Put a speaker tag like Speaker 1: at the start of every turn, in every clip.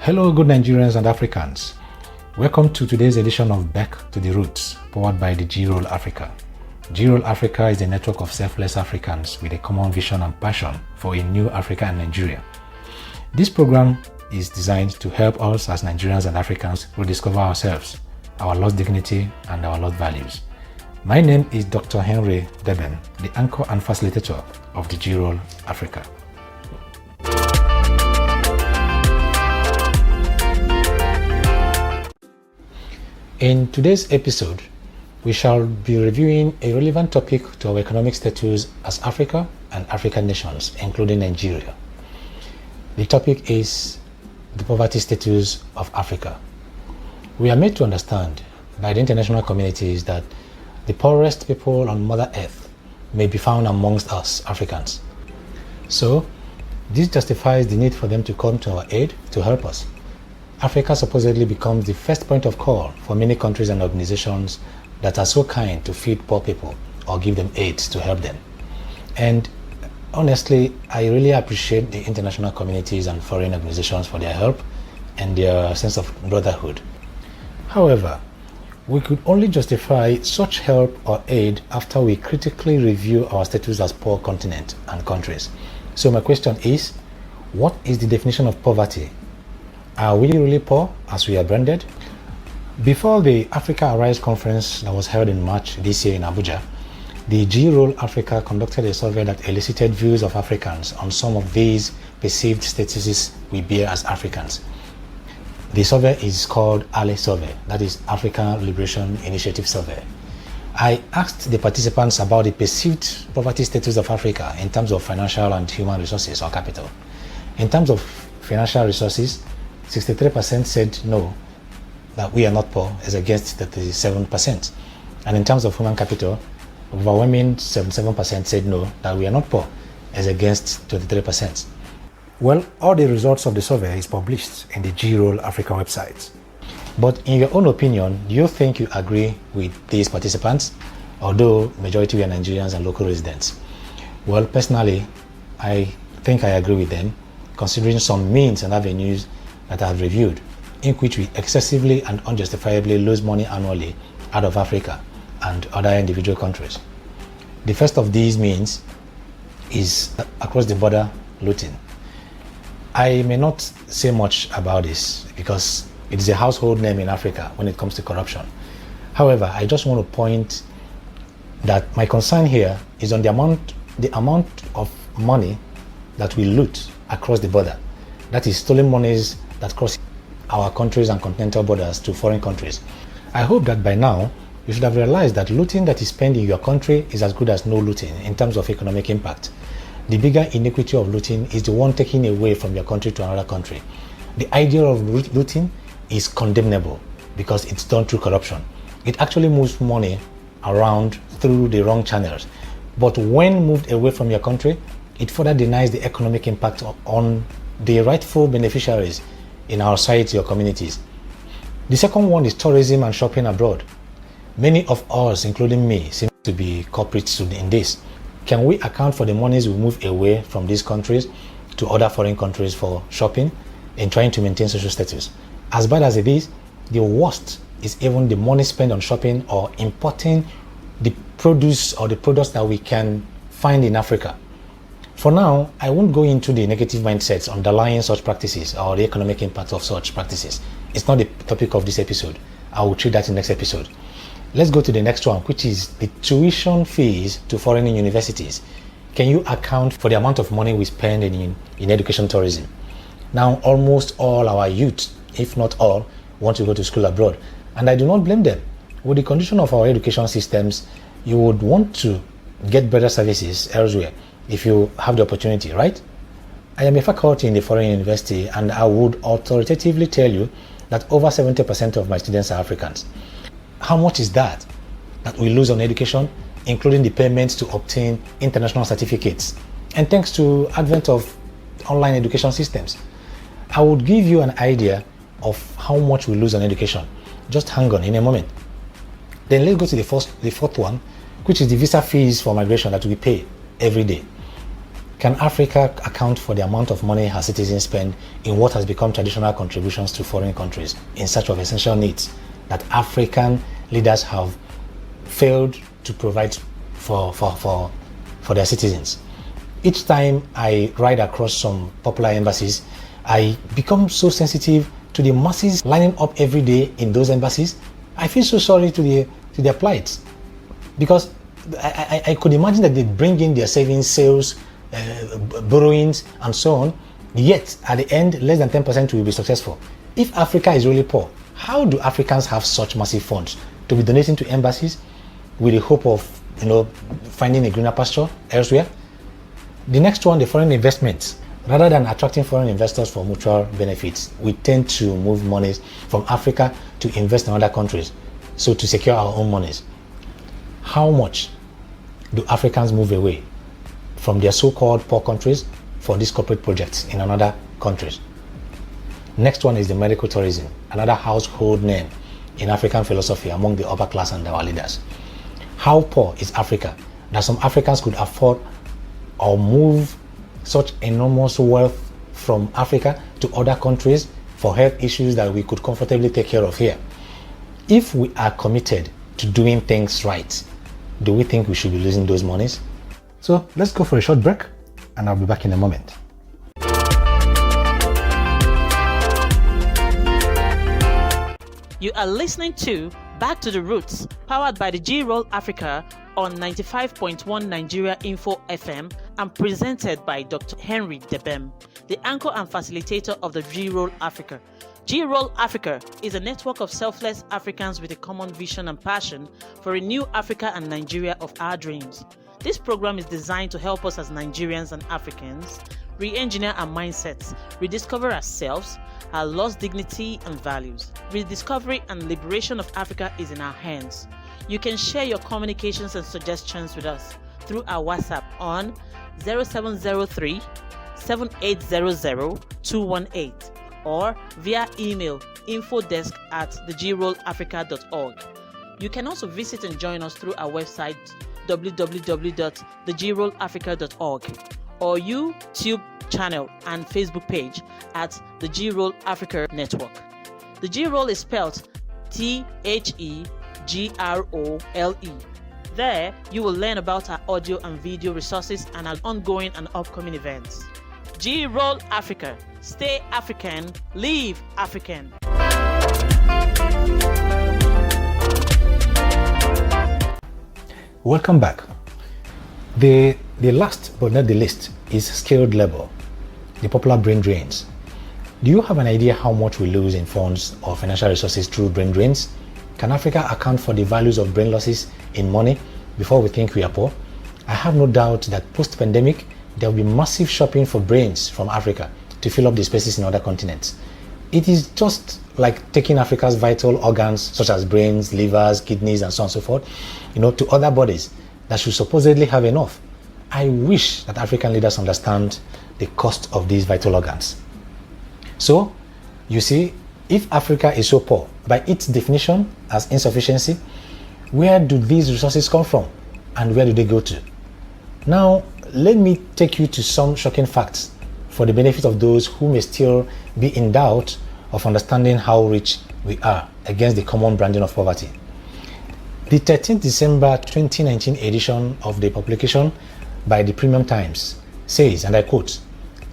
Speaker 1: Hello, good Nigerians and Africans. Welcome to today's edition of Back to the Roots, powered by the G-Roll Africa. G-Roll Africa is a network of selfless Africans with a common vision and passion for a new Africa and Nigeria. This program is designed to help us as Nigerians and Africans rediscover ourselves, our lost dignity, and our lost values. My name is Dr. Henry Debem, the anchor and facilitator of the G-Roll Africa. In today's episode, we shall be reviewing a relevant topic to our economic status as Africa and African nations, including Nigeria. The topic is the poverty status of Africa. We are made to understand by the international communities that the poorest people on Mother Earth may be found amongst us Africans. So, this justifies the need for them to come to our aid to help us. Africa supposedly becomes the first point of call for many countries and organizations that are so kind to feed poor people or give them aid to help them. And honestly, I really appreciate the international communities and foreign organizations for their help and their sense of brotherhood. However, we could only justify such help or aid after we critically review our status as poor continent and countries. So my question is, what is the definition of poverty? Are we really poor as we are branded? Before the Africa Arise conference that was held in March this year in Abuja, the G-Roll Africa conducted a survey that elicited views of Africans on some of these perceived statuses we bear as Africans. The survey is called ALE survey, that is African Liberation Initiative survey. I asked the participants about the perceived poverty status of Africa in terms of financial and human resources or capital. In terms of financial resources, 63% said no, that we are not poor, as against 37%. And in terms of human capital, overwhelming 77% said no, that we are not poor, as against 23%. Well, all the results of the survey is published in the G-Roll Africa website. But in your own opinion, do you think you agree with these participants, although majority were Nigerians and local residents? Well, personally, I think I agree with them, considering some means and avenues that I have reviewed, in which we excessively and unjustifiably lose money annually out of Africa and other individual countries. The first of these means is across the border looting. I may not say much about this because it is a household name in Africa when it comes to corruption. However, I just want to point that my concern here is on the amount of money that we loot across the border. That is stolen monies that cross our countries and continental borders to foreign countries. I hope that by now you should have realized that looting that is spent in your country is as good as no looting in terms of economic impact. The bigger iniquity of looting is the one taken away from your country to another country. The idea of looting is condemnable because it's done through corruption. It actually moves money around through the wrong channels. But when moved away from your country, it further denies the economic impact on the rightful beneficiaries in our society or communities. The second one is tourism and shopping abroad. Many of us, including me, seem to be culprits in this. Can we account for the monies we move away from these countries to other foreign countries for shopping and trying to maintain social status? As bad as it is, the worst is even the money spent on shopping or importing the produce or the products that we can find in Africa. For now, I won't go into the negative mindsets underlying such practices or the economic impact of such practices. It's not the topic of this episode. I will treat that in the next episode. Let's go to the next one, which is the tuition fees to foreign universities. Can you account for the amount of money we spend in education tourism? Now, almost all our youth, if not all, want to go to school abroad. And I do not blame them. With the condition of our education systems, you would want to get better services elsewhere if you have the opportunity, right? I am a faculty in the foreign university and I would authoritatively tell you that over 70% of my students are Africans. How much is that we lose on education, including the payments to obtain international certificates? And thanks to advent of online education systems, I would give you an idea of how much we lose on education. Just hang on in a moment. Then let's go to the fourth one, which is the visa fees for migration that we pay every day. Can Africa account for the amount of money her citizens spend in what has become traditional contributions to foreign countries in search of essential needs that African leaders have failed to provide for their citizens? Each time I ride across some popular embassies, I become so sensitive to the masses lining up every day in those embassies. I feel so sorry to their plight, because I could imagine that they bring in their savings, sales, borrowings, and so on, yet at the end, less than 10% will be successful. If Africa is really poor, how do Africans have such massive funds to be donating to embassies with the hope of, finding a greener pasture elsewhere? The next one, the foreign investments. Rather than attracting foreign investors for mutual benefits, we tend to move monies from Africa to invest in other countries, so to secure our own monies. How much do Africans move away from their so-called poor countries for these corporate projects in another countries? Next one is the medical tourism, another household name in African philosophy among the upper class and our leaders. How poor is Africa that some Africans could afford or move such enormous wealth from Africa to other countries for health issues that we could comfortably take care of here? If we are committed to doing things right, do we think we should be losing those monies? So let's go for a short break, and I'll be back in a moment.
Speaker 2: You are listening to Back to the Roots, powered by the G-Roll Africa on 95.1 Nigeria Info FM and presented by Dr. Henry Debem, the anchor and facilitator of the G-Roll Africa. G-Roll Africa is a network of selfless Africans with a common vision and passion for a new Africa and Nigeria of our dreams. This program is designed to help us as Nigerians and Africans re-engineer our mindsets, rediscover ourselves, our lost dignity and values. Rediscovery and liberation of Africa is in our hands. You can share your communications and suggestions with us through our WhatsApp on 0703 7800 218 or via email infodesk@thegrollafrica.org. You can also visit and join us through our website www.thegrollafrica.org or YouTube channel and Facebook page at the G-Roll Africa Network. The G-Roll is spelled THEGROLE. There, you will learn about our audio and video resources and our ongoing and upcoming events. G-Roll Africa. Stay African, live African.
Speaker 1: Welcome back. The last but not the least is skilled labor, the popular brain drains. Do you have an idea how much we lose in funds or financial resources through brain drains? Can Africa account for the values of brain losses in money before we think we are poor? I have no doubt that post-pandemic, there will be massive shopping for brains from Africa to fill up the spaces in other continents. It is just like taking Africa's vital organs, such as brains, livers, kidneys, and so on and so forth, to other bodies that should supposedly have enough. I wish that African leaders understand the cost of these vital organs. So, you see, if Africa is so poor, by its definition as insufficiency, where do these resources come from and where do they go to? Now, let me take you to some shocking facts for the benefit of those who may still be in doubt of understanding how rich we are against the common branding of poverty. The 13th December 2019 edition of the publication by the Premium Times says, and I quote,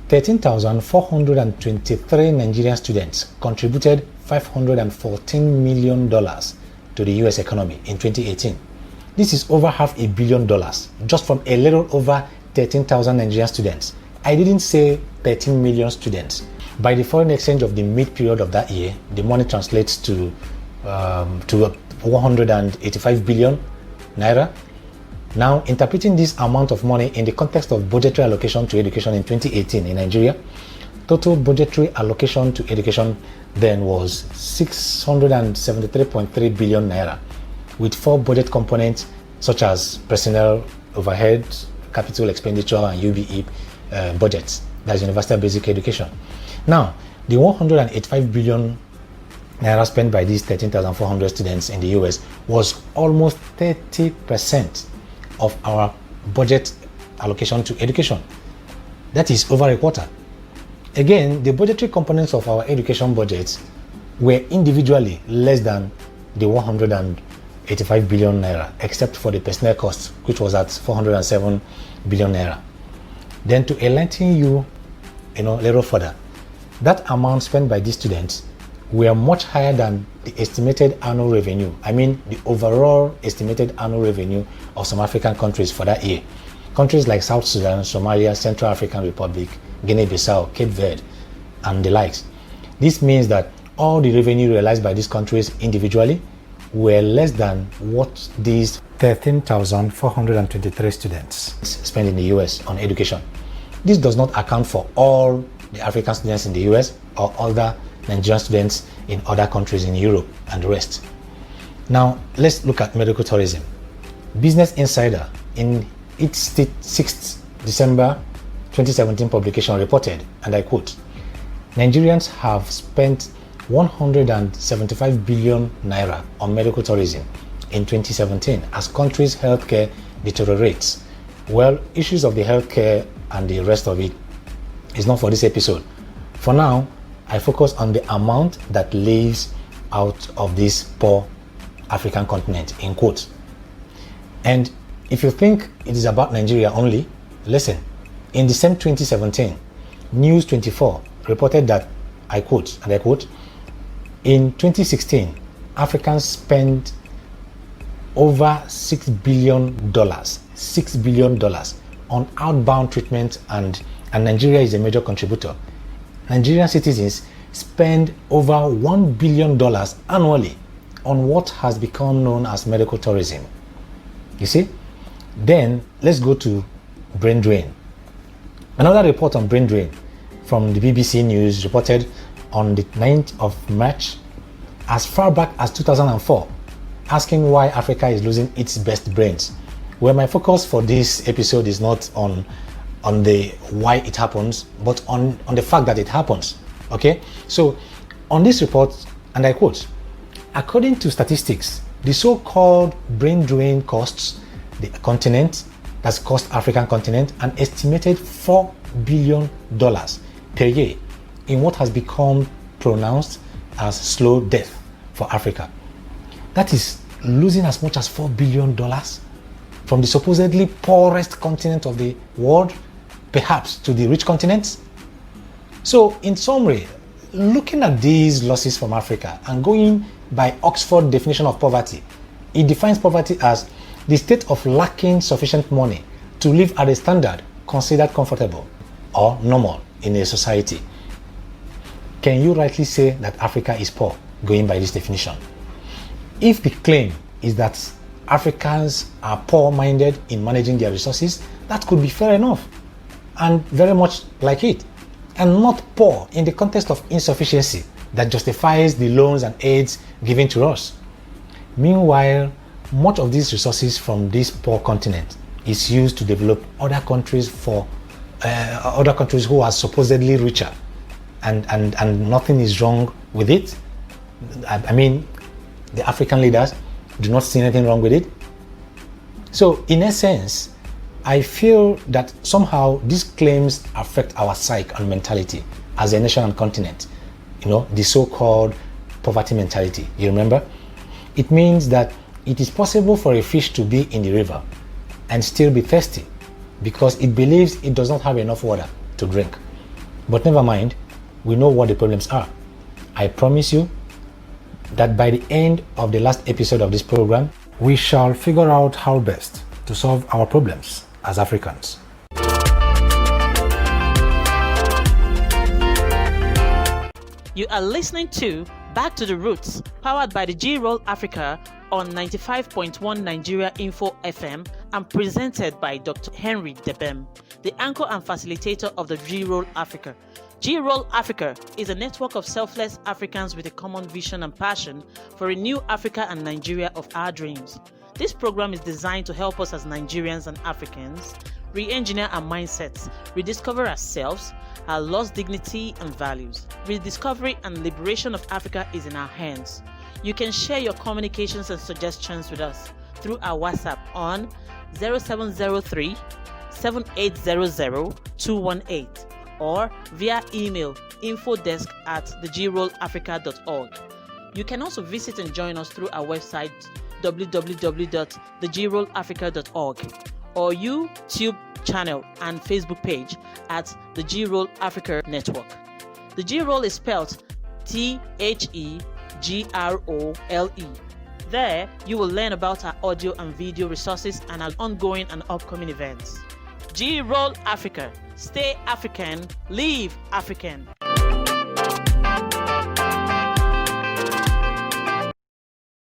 Speaker 1: 13,423 Nigerian students contributed $514 million to the US economy in 2018. This is over $500 million just from a little over 13,000 Nigerian students. I didn't say 13 million students. By the foreign exchange of the mid-period of that year, the money translates to 185 billion naira. Now, interpreting this amount of money in the context of budgetary allocation to education in 2018 in Nigeria, total budgetary allocation to education then was 673.3 billion naira, with 4 budget components such as personnel, overhead, capital expenditure, and UBE budgets. That's universal basic education. Now, the 185 billion naira spent by these 13,400 students in the US was almost 30% of our budget allocation to education. That is over a quarter. Again, the budgetary components of our education budgets were individually less than the 185 billion naira, except for the personnel costs, which was at 407 billion naira. Then to enlighten you, a little further, that amount spent by these students were much higher than the estimated annual revenue. I mean, the overall estimated annual revenue of some African countries for that year. Countries like South Sudan, Somalia, Central African Republic, Guinea-Bissau, Cape Verde, and the likes. This means that all the revenue realized by these countries individually were less than what these 13,423 students spend in the US on education. This does not account for all the African students in the US or other Nigerian students in other countries in Europe and the rest. Now, let's look at medical tourism. Business Insider, in its 6th December 2017 publication, reported, and I quote, Nigerians have spent 175 billion naira on medical tourism in 2017 as country's healthcare deteriorates. Well, issues of the healthcare and the rest of it is not for this episode. For now, I focus on the amount that lives out of this poor African continent, in quotes. And if you think it is about Nigeria only, listen. In the same 2017, News 24 reported that, I quote, and I quote, in 2016, Africans spent over $6 billion on outbound treatment, and Nigeria is a major contributor. Nigerian citizens spend over $1 billion annually on what has become known as medical tourism. You see? Then let's go to brain drain. Another report on brain drain from the BBC News reported on the 9th of March, as far back as 2004, asking why Africa is losing its best brains. Well, my focus for this episode is not on the why it happens, but on the fact that it happens. Okay? So, on this report, and I quote, according to statistics, the so-called brain drain costs the continent, that's cost African continent, an estimated $4 billion per year in what has become pronounced as slow death for Africa. That is losing as much as $4 billion from the supposedly poorest continent of the world, perhaps to the rich continents. So, in summary, looking at these losses from Africa and going by Oxford definition of poverty, it defines poverty as the state of lacking sufficient money to live at a standard considered comfortable or normal in a society. Can you rightly say that Africa is poor, going by this definition? If the claim is that Africans are poor-minded in managing their resources, that could be fair enough and very much like it, and not poor in the context of insufficiency that justifies the loans and aids given to us. Meanwhile, much of these resources from this poor continent is used to develop other countries for other countries who are supposedly richer, and nothing is wrong with it. I mean, the African leaders do not see anything wrong with it. So, in essence, I feel that somehow these claims affect our psyche and mentality as a nation and continent. The so-called poverty mentality. You remember? It means that it is possible for a fish to be in the river and still be thirsty because it believes it does not have enough water to drink. But never mind, we know what the problems are. I promise you that by the end of the last episode of this program, we shall figure out how best to solve our problems as Africans.
Speaker 2: You are listening to Back to the Roots, powered by the G-Roll Africa on 95.1 Nigeria Info FM and presented by Dr. Henry Debem, the anchor and facilitator of the G-Roll Africa. G-Roll Africa is a network of selfless Africans with a common vision and passion for a new Africa and Nigeria of our dreams. This program is designed to help us as Nigerians and Africans re-engineer our mindsets, rediscover ourselves, our lost dignity and values. Rediscovery and liberation of Africa is in our hands. You can share your communications and suggestions with us through our WhatsApp on 0703 7800-218 or via email infodesk@thegrollafrica.org. You can also visit and join us through our website www.thegrollafrica.org or YouTube channel and Facebook page at the G-Roll Africa Network. The G-Roll is spelled THEGROLE. There, you will learn about our audio and video resources and our ongoing and upcoming events. G-Roll Africa. Stay African, live African.